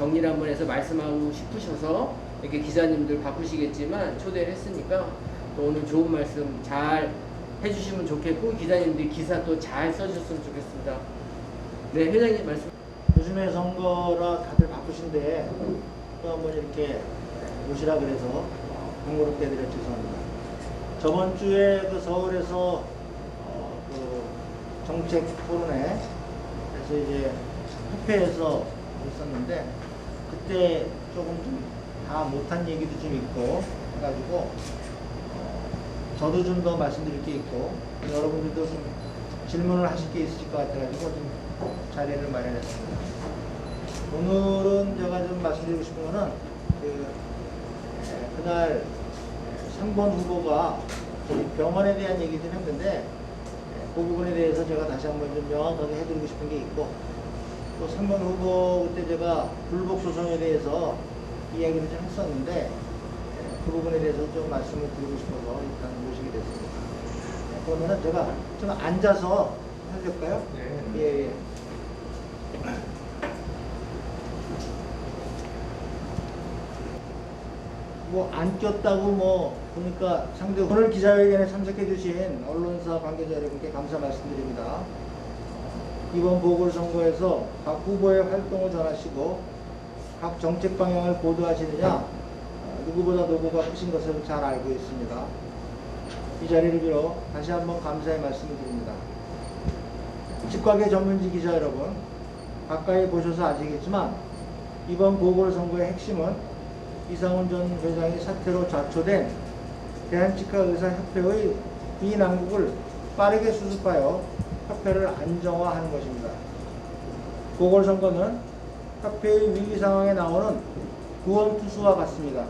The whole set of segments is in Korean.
정리를 한번 해서 말씀하고 싶으셔서 이렇게 기자님들 바쁘시겠지만 초대를 했으니까 또 오늘 좋은 말씀 잘 해주시면 좋겠고 기자님들 기사 또 잘 써주셨으면 좋겠습니다. 네, 회장님 말씀. 요즘에 선거라 다들 바쁘신데 또 한번 이렇게 오시라 그래서 번거롭게 드려 죄송합니다. 저번 주에 그 서울에서 그 정책 토론회 그래서 이제 협회에서 있었는데 그때 조금 좀 다 못한 얘기도 좀 있고 해가지고 저도 좀 더 말씀드릴 게 있고 여러분들도 좀 질문을 하실 게 있으실 것 같아가지고 좀 자리를 마련했습니다. 오늘은 제가 좀 말씀드리고 싶은 거는 그날 3번 후보가 병원에 대한 얘기 좀 했는데 그 부분에 대해서 제가 다시 한번 좀 명확하게 해드리고 싶은 게 있고 또 3번 후보 그때 제가 불복 소송에 대해서 이야기를 좀 했었는데 그 부분에 대해서 좀 말씀을 드리고 싶어서 일단 모시게 됐습니다. 그러면은 제가 좀 앉아서 해도 될까요? 네. 예. 뭐 안 꼈다고 뭐 보니까 상대 오늘 기자회견에 참석해 주신 언론사 관계자 여러분께 감사 말씀드립니다. 이번 보궐선거에서 각 후보의 활동을 전하시고 각 정책 방향을 보도하시느냐 누구보다 노고가 크신 것을 잘 알고 있습니다. 이 자리를 빌어 다시 한번 감사의 말씀을 드립니다. 직관계 전문지 기자 여러분 가까이 보셔서 아시겠지만 이번 보궐선거의 핵심은 이상훈 전 회장이 사퇴로 좌초된 대한치과의사협회의 비난국을 빠르게 수습하여 협회를 안정화하는 것입니다. 보궐선거는 협회의 위기 상황에 나오는 구원투수와 같습니다.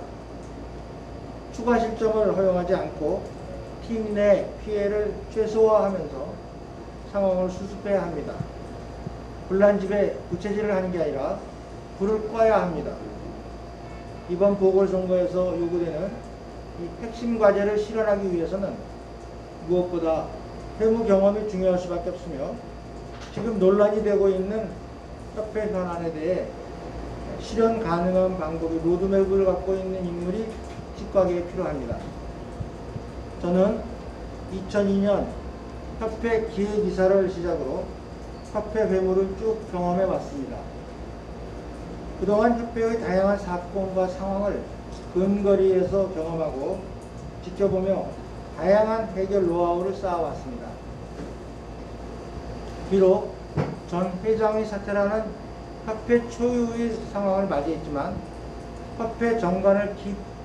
추가 실점을 허용하지 않고 팀 내 피해를 최소화하면서 상황을 수습해야 합니다. 불난집에 부채질을 하는 게 아니라 불을 꺼야 합니다. 이번 보궐선거에서 요구되는 이 핵심 과제를 실현하기 위해서는 무엇보다 회무 경험이 중요할 수밖에 없으며 지금 논란이 되고 있는 협회 현안에 대해 실현 가능한 방법의 로드맵을 갖고 있는 인물이 치과계에 필요합니다. 저는 2002년 협회 기획이사를 시작으로 협회 회무를 쭉 경험해 왔습니다. 그동안 협회의 다양한 사건과 상황을 근거리에서 경험하고 지켜보며 다양한 해결 노하우를 쌓아왔습니다. 비록 전 회장의 사퇴라는 협회 초유의 상황을 맞이했지만 협회 정관을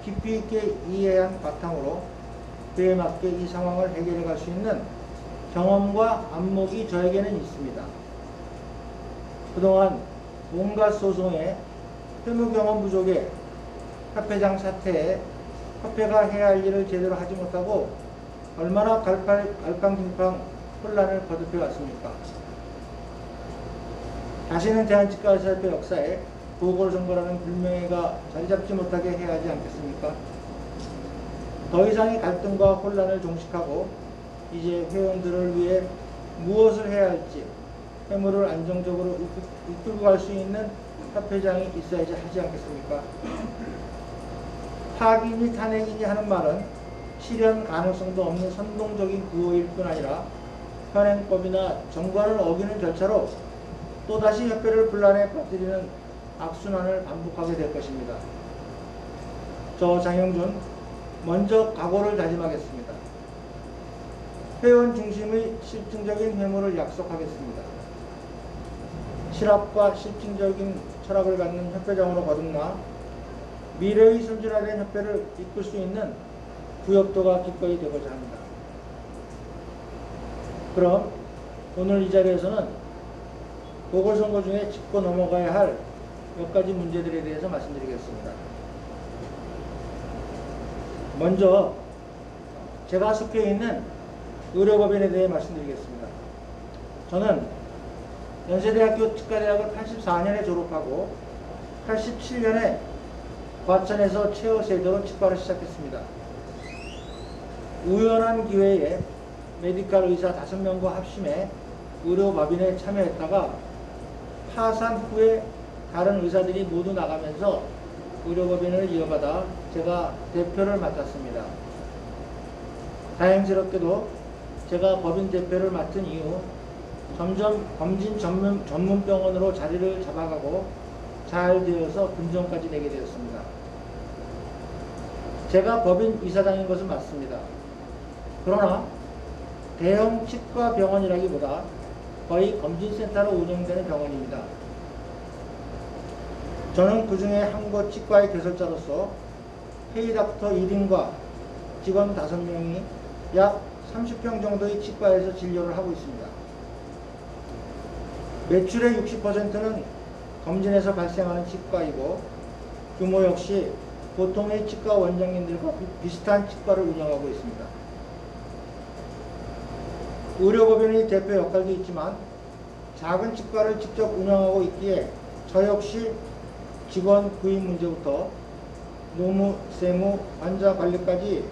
깊이 있게 이해한 바탕으로 그에 맞게 이 상황을 해결해 갈 수 있는 경험과 안목이 저에게는 있습니다. 그동안 온갖 소송에 회무 경험 부족에 협회장 사퇴에 협회가 해야 할 일을 제대로 하지 못하고 얼마나 갈팡질팡 혼란을 거듭해 왔습니까? 다시는 대한치과의사협회 역사에 보궐선거라는 불명예가 자리잡지 못하게 해야 하지 않겠습니까? 더 이상의 갈등과 혼란을 종식하고 이제 회원들을 위해 무엇을 해야 할지 회무를 안정적으로 이끌고 갈 수 있는 협회장이 있어야지 하지 않겠습니까? 파기니 탄핵이니 하는 말은 실현 가능성도 없는 선동적인 구호일 뿐 아니라 현행법이나 정관을 어기는 절차로 또다시 협회를 분란에 빠뜨리는 악순환을 반복하게 될 것입니다. 저 장영준 먼저 각오를 다짐하겠습니다. 회원 중심의 실증적인 회무를 약속하겠습니다. 실합과 실증적인 철학을 갖는 협회장으로 거듭나 미래의 선진화된 협회를 이끌 수 있는 구역도가 기꺼이 되고자 합니다. 그럼 오늘 이 자리에서는 보궐선거 중에 짚고 넘어가야 할 몇 가지 문제들에 대해서 말씀드리겠습니다. 먼저 제가 속해 있는 의료법인에 대해 말씀드리겠습니다. 저는 연세대학교 치과대학을 84년에 졸업하고 87년에 과천에서 체어세대로 치과를 시작했습니다. 우연한 기회에 메디컬 의사 5명과 합심해 의료법인에 참여했다가 파산 후에 다른 의사들이 모두 나가면서 의료법인을 이어받아 제가 대표를 맡았습니다. 다행스럽게도 제가 법인 대표를 맡은 이후 점점 검진 전문 병원으로 자리를 잡아가고 잘 되어서 분정까지 내게 되었습니다. 제가 법인 이사장인 것은 맞습니다. 그러나 대형 치과 병원이라기보다 거의 검진센터로 운영되는 병원입니다. 저는 그 중에 한 곳 치과의 개설자로서 K닥터 1인과 직원 5명이 약 30평 정도의 치과에서 진료를 하고 있습니다. 매출의 60%는 검진에서 발생하는 치과이고 규모 역시 보통의 치과 원장님들과 비슷한 치과를 운영하고 있습니다. 의료법인의 대표 역할도 있지만 작은 치과를 직접 운영하고 있기에 저 역시 직원 구입 문제부터 노무, 세무, 환자 관리까지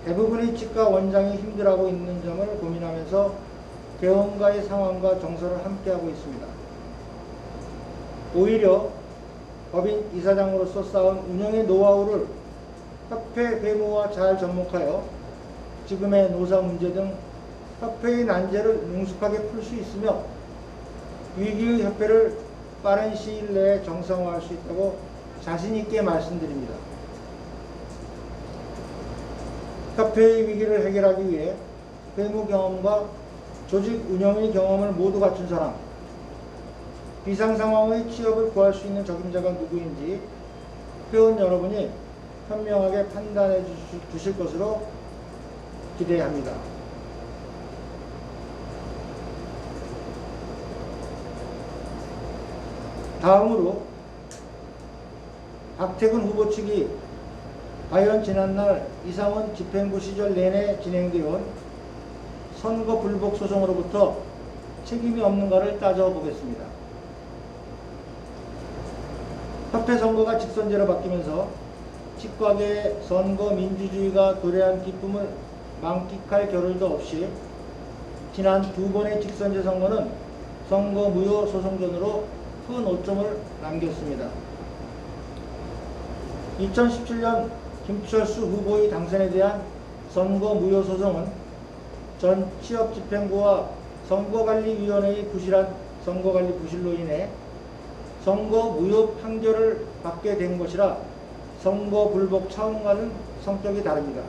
대부분의 치과 원장이 힘들어하고 있는 점을 고민하면서 개원가의 상황과 정서를 함께하고 있습니다. 오히려 법인 이사장으로서 쌓은 운영의 노하우를 협회 회무와 잘 접목하여 지금의 노사 문제 등 협회의 난제를 능숙하게 풀 수 있으며 위기의 협회를 빠른 시일 내에 정상화할 수 있다고 자신 있게 말씀드립니다. 협회의 위기를 해결하기 위해 회무 경험과 조직 운영의 경험을 모두 갖춘 사람, 비상 상황의 취업을 구할 수 있는 적임자가 누구인지 회원 여러분이 현명하게 판단해 주실 것으로 기대합니다. 다음으로 박태근 후보 측이 과연 지난날 이상원 집행부 시절 내내 진행되어 선거 불복 소송으로부터 책임이 없는가를 따져보겠습니다. 협회 선거가 직선제로 바뀌면서 치과계의 선거 민주주의가 도래한 기쁨을 만끽할 겨를도 없이 지난 2번의 직선제 선거는 선거 무효 소송전으로 큰 오점을 남겼습니다. 2017년 김철수 후보의 당선에 대한 선거 무효 소송은 전 취업집행부와 선거관리위원회의 부실한 선거관리 부실로 인해 선거 무효 판결을 받게 된 것이라 선거 불복 차원과는 성격이 다릅니다.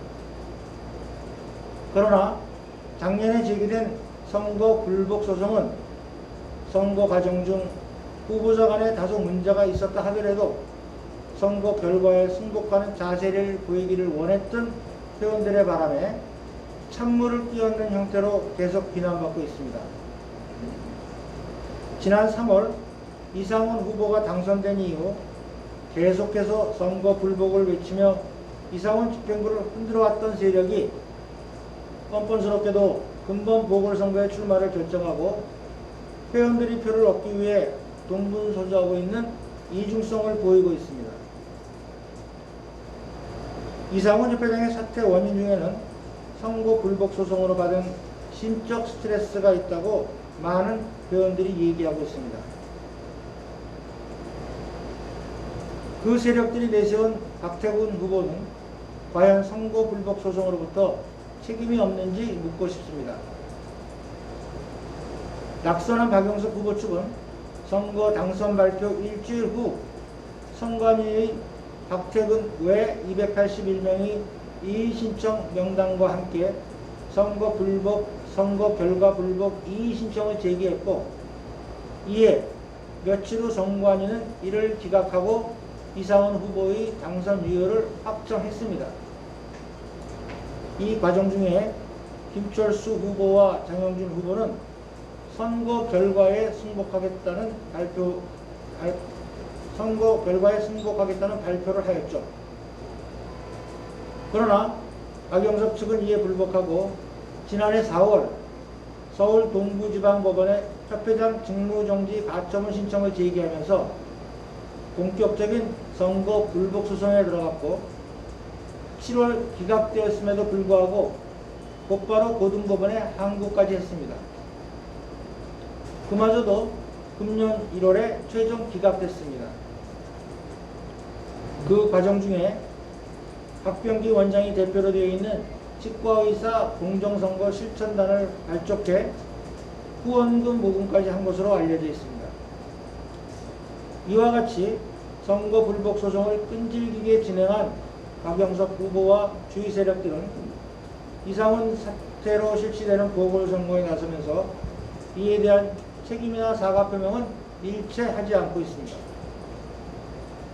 그러나 작년에 제기된 선거 불복 소송은 선거 과정 중 후보자 간에 다소 문제가 있었다 하더라도 선거 결과에 승복하는 자세를 보이기를 원했던 회원들의 바람에 찬물을 끼얹는 형태로 계속 비난받고 있습니다. 지난 3월 이상원 후보가 당선된 이후 계속해서 선거 불복을 외치며 이상원 집행부를 흔들어왔던 세력이 뻔뻔스럽게도 근본 보궐선거에 출마를 결정하고 회원들이 표를 얻기 위해 동분서주하고 있는 이중성을 보이고 있습니다. 이상원 협회장의 사퇴 원인 중에는 선거 불복 소송으로 받은 심적 스트레스가 있다고 많은 회원들이 얘기하고 있습니다. 그 세력들이 내세운 박태근 후보는 과연 선거 불복 소송으로부터 책임이 없는지 묻고 싶습니다. 낙선한 박영석 후보 측은 선거 당선 발표 일주일 후 선관위의 박태근 외 281명이 이의신청 명단과 함께 선거 불복, 선거 결과 불복 이의신청을 제기했고 이에 며칠 후 선관위는 이를 기각하고 이상원 후보의 당선 유효를 확정했습니다. 이 과정 중에 김철수 후보와 장영준 후보는 선거 결과에 승복하겠다는 발표를 하였죠. 그러나 박영석 측은 이에 불복하고 지난해 4월 서울 동부지방법원에 협회장 직무정지 가처분 신청을 제기하면서 본격적인 선거 불복 소송에 들어갔고 7월 기각되었음에도 불구하고 곧바로 고등법원에 항고까지 했습니다. 그마저도 금년 1월에 최종 기각됐습니다. 그 과정 중에 박병기 원장이 대표로 되어 있는 치과의사 공정선거 실천단을 발족해 후원금 모금까지 한 것으로 알려져 있습니다. 이와 같이 선거 불복 소송을 끈질기게 진행한 박영석 후보와 주위 세력들은 이상훈 사태로 실시되는 보궐선거에 나서면서 이에 대한 책임이나 사과 표명은 일체 하지 않고 있습니다.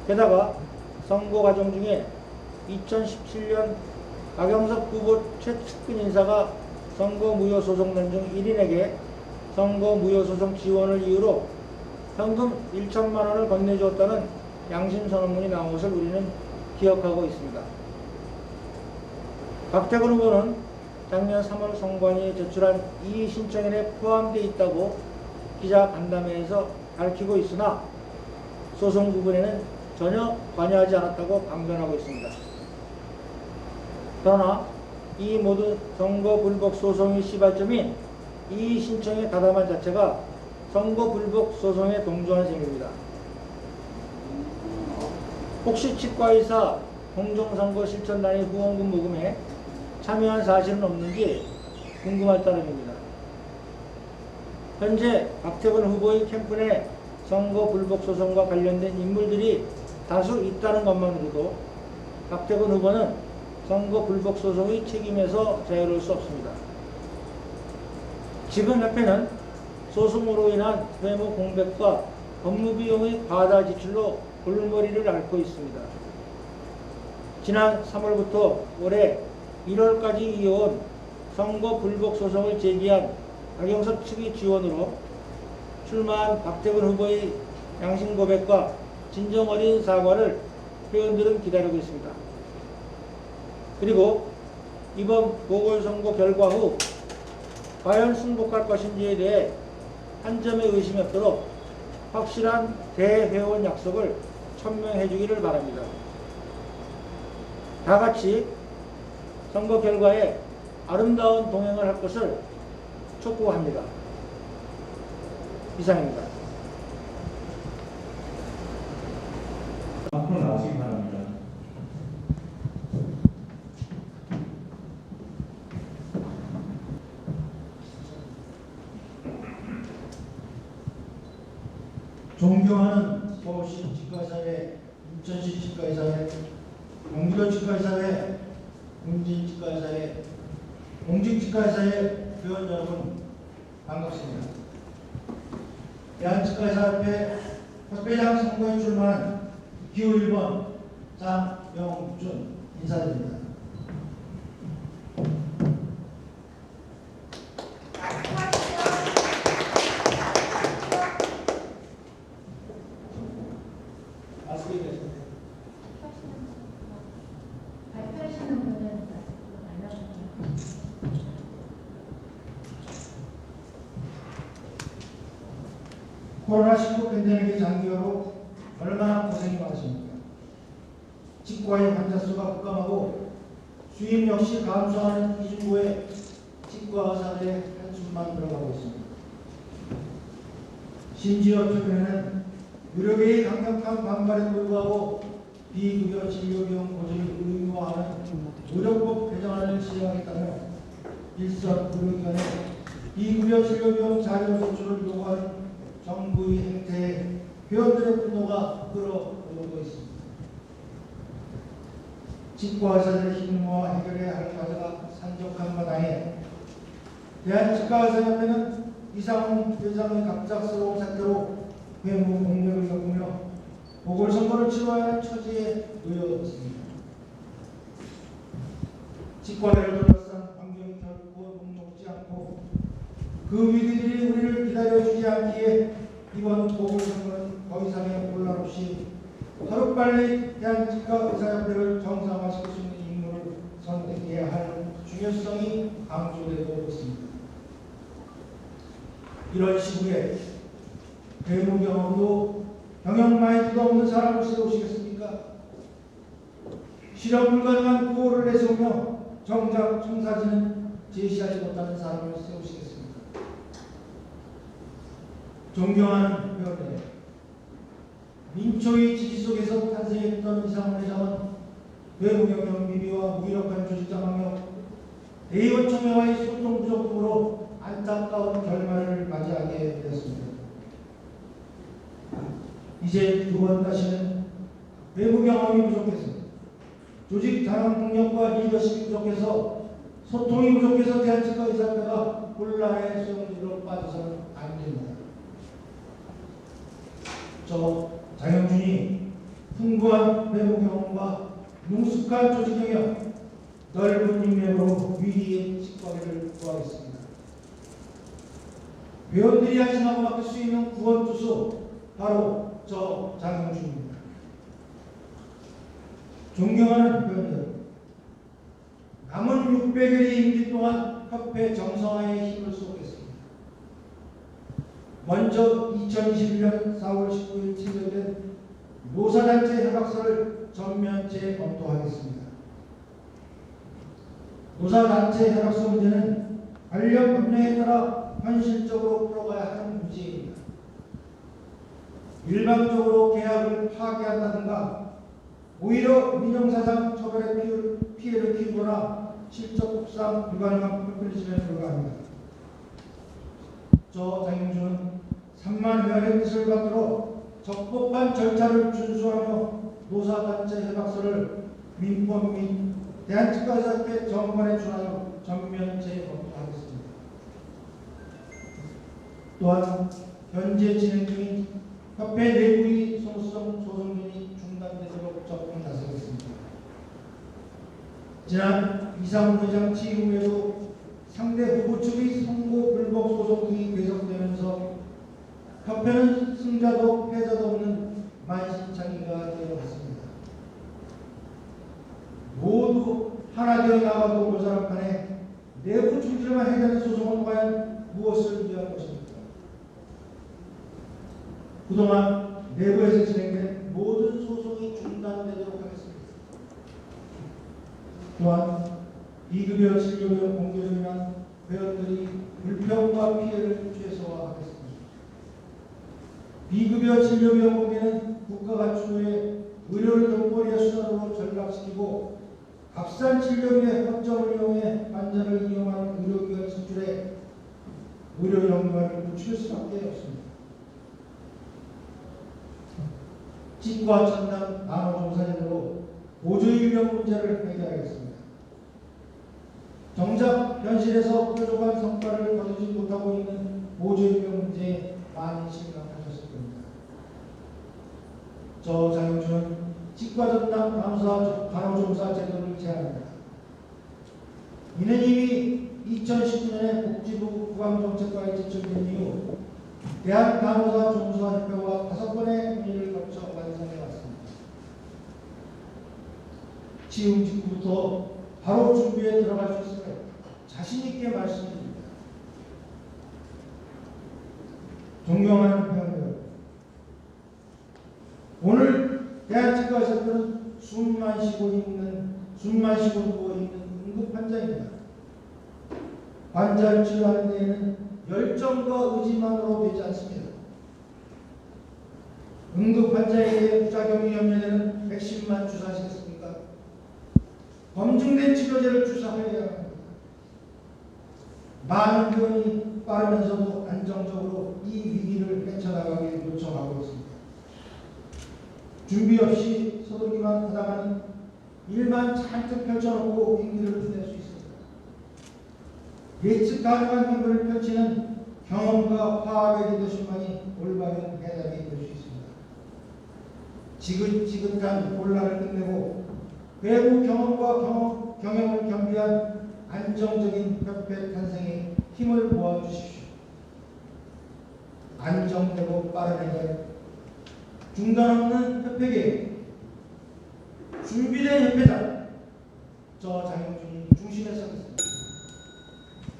게다가 선거 과정 중에 2017년 박영석 후보 최측근 인사가 선거 무효소송단 중 1인에게 선거 무효소송 지원을 이유로 현금 1천만 원을 건네주었다는 양심선언문이 나온 것을 우리는 기억하고 있습니다. 박태근 후보는 작년 3월 선관위에 제출한 이의 신청인에 포함되어 있다고 기자 간담회에서 밝히고 있으나 소송 부분에는 전혀 관여하지 않았다고 강변하고 있습니다. 그러나 이 모든 선거 불복 소송의 시발점인 이의 신청의 가담한 자체가 선거 불복 소송에 동조하는 셈입니다. 혹시 치과의사 공정선거 실천단의 후원금 모금에 참여한 사실은 없는지 궁금할 따름입니다. 현재 박태근 후보의 캠프 내 선거 불복 소송과 관련된 인물들이 다수 있다는 것만으로도 박태근 후보는 선거 불복 소송의 책임에서 자유로울 수 없습니다. 지금 협회는 소송으로 인한 회무 공백과 법무 비용의 과다 지출로 골머리를 앓고 있습니다. 지난 3월부터 올해 1월까지 이어온 선거 불복 소송을 제기한 박영석 측의 지원으로 출마한 박태근 후보의 양심 고백과 진정 어린 사과를 회원들은 기다리고 있습니다. 그리고 이번 보궐선거 결과 후 과연 승복할 것인지에 대해 한 점의 의심이 없도록 확실한 대회원 약속을 천명해 주기를 바랍니다. 다 같이 선거 결과에 아름다운 동행을 할 것을 촉구합니다. 이상입니다. 앞으로 나오시기 바랍니다. 존경하는 서울시 치과의사회, 인천시 치과의사회, 경기도 치과의사회, 공진 치과의사회, 공직 치과의사회 회원 여러분 반갑습니다. 대한치과의사협회 협회장 선거에 출마한 기호 1번 장영준 인사드립니다. 코로나19 팬데믹의 장기화로 얼마나 고생이 많으십니까? 치과의 환자 수가 급감하고 수입 역시 감소하는 이 중고에 치과 의사들의 한숨만 들어가고 있습니다. 심지어 최근에는 의료계의 강력한 반발에 불구하고 비급여 진료비용 보조를 의무화하는 의료법 개정안을 시행하겠다며 일선 의료기관에 비급여 진료비용 자료 제출을 요구하는 정부의 행태에 회원들의 분노가 끌어오르고 있습니다. 치과 의사들의 힘을 모아 해결해야 할 과제가 산적한 마당에 대한치과의사협회는 이상훈 회장의 갑작스러운 사태로 회무 공백을 겪으며 보궐선거를 치러야 할 처지에 놓여 있습니다. 치과를 둘러싼 환경이 결코 녹록지 않고 그 위기들이 우리를 기다려주지 않기에 이번 보궐선거는 더 이상의 혼란 없이 하루빨리 대한치과의사협회를 정상화시킬 수 있는 인물을 선택해야 할 중요성이 강조되고 있습니다. 이런 시국에 배우 경험도 경영 마인드도 없는 사람을 세우시겠습니까? 실현 불가능한 구호를 내세우며 정작 청사진은 제시하지 못하는 사람을 세우시겠습니까? 존경하는 회원들, 민초의 지지 속에서 탄생했던 이상훈회장은 외무경영 미비와 무기력한 조직장악력, 대의원총회와의 소통 부족 등으로 안타까운 결말을 맞이하게 되었습니다. 이제 두 번 다시는 외부 경험이 부족해서, 조직 단원 능력과 리더십이 부족해서, 소통이 부족해서 대한측과 의사회가 혼란의 소용지로 빠져서는 안 됩니다. 저 장영준이 풍부한 외부 경험과 능숙한 조직 경영, 넓은 인맥으로 위기의 직거래를 구하겠습니다. 회원들이 안심하고 맡길 수 있는 구원투수 바로 저 장영준입니다. 존경하는 회원들, 남은 600일의 임기 동안 협회 정상화에 힘을 쏟겠습니다. 먼저 2021년 4월 19일 체결된 노사단체 협약서를 전면 재검토하겠습니다. 노사단체 협약서 문제는 관련 법령에 따라 현실적으로 풀어가야 하는 문제입니다. 일방적으로 계약을 파기한다든가 오히려 민영사상 처벌의 피해를 키우거나 실적법상 불가능한 풀리지면 불가합니다. 저 장영준은 3만 회원의 뜻을 받들어 적법한 절차를 준수하며 노사단체 협약서를 민법 및 대한측과의사협회 정관에 준하여 전면 재검토하겠습니다. 또한 현재 진행 중인 협회 내부의 소송 소송전이 중단되도록 적극 나서겠습니다. 지난 이상훈 회장 취임 후에도 상대 후보 측의 선고 불복 소송 등이 계속되면서 협회는 승자도 패자도 없는 만신창이가 되어왔습니다. 모두 하나 되어 나가도 모자란 판에 내부 충질만 해결하는 소송은 과연 무엇을 위한 것입니까? 그동안 내부에서 진행된 모든 소송이 중단되도록 하겠습니다. 또한 비급여 진료비용 공개로 인한 회원들이 불평과 피해를 최소화하겠습니다. 비급여 진료비용 공개는 국가가 추후에 의료를 돈벌이의 수단으로 전락시키고 값싼 진료비의 허점을 이용해 환자를 이용하는 의료기관 진출에 의료 연구를 늦출 수밖에 없습니다. 치과 전담 나노종사제도로 보조의료비용 문제를 해결하겠습니다. 정작 현실에서 뾰족한 성과를 거두지 못하고 있는 보조의료비용 문제에 많이 심각하셨을 겁니다. 저 장영준은 치과 전담 간호조무사 제도를 제안합니다. 이는 이미 2019년에 복지부 구강정책과에 제출된 이후 대한간호사조무사협회와 5번의 논의를 거쳐 완성해 왔습니다. 취임 직후부터 바로 준비에 들어갈 수 있음을 자신 있게 말씀드립니다. 존경하는 회원들, 오늘 대한치과의사들은 숨만 쉬고 누워 있는 응급 환자입니다. 환자를 치료하는 데에는 열정과 의지만으로 되지 않습니다. 응급 환자에게 부작용이 염려되는 백신만 주사하시겠습니까? 검증된 치료제를 주사해야 합니다. 많은 병원이 빠르면서도 안정적으로 이 위기를 헤쳐나가길 요청하고 있습니다. 준비 없이 서두르기만 하다가는 일만 잔뜩 펼쳐놓고 임기를 끝낼 수 있습니다. 예측 가능한 행보를 펼치는 경험과 화합의 리더십만이 올바른 해답이 될 수 있습니다. 지긋지긋한 혼란을 끝내고 외부 경험과 경영을 겸비한 안정적인 협회 탄생에 힘을 모아주십시오. 안정되고 빠른 해결, 중단 없는 협회계, 준비된 협회장, 저 장영준이 중심에 서겠습니다.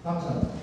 감사합니다.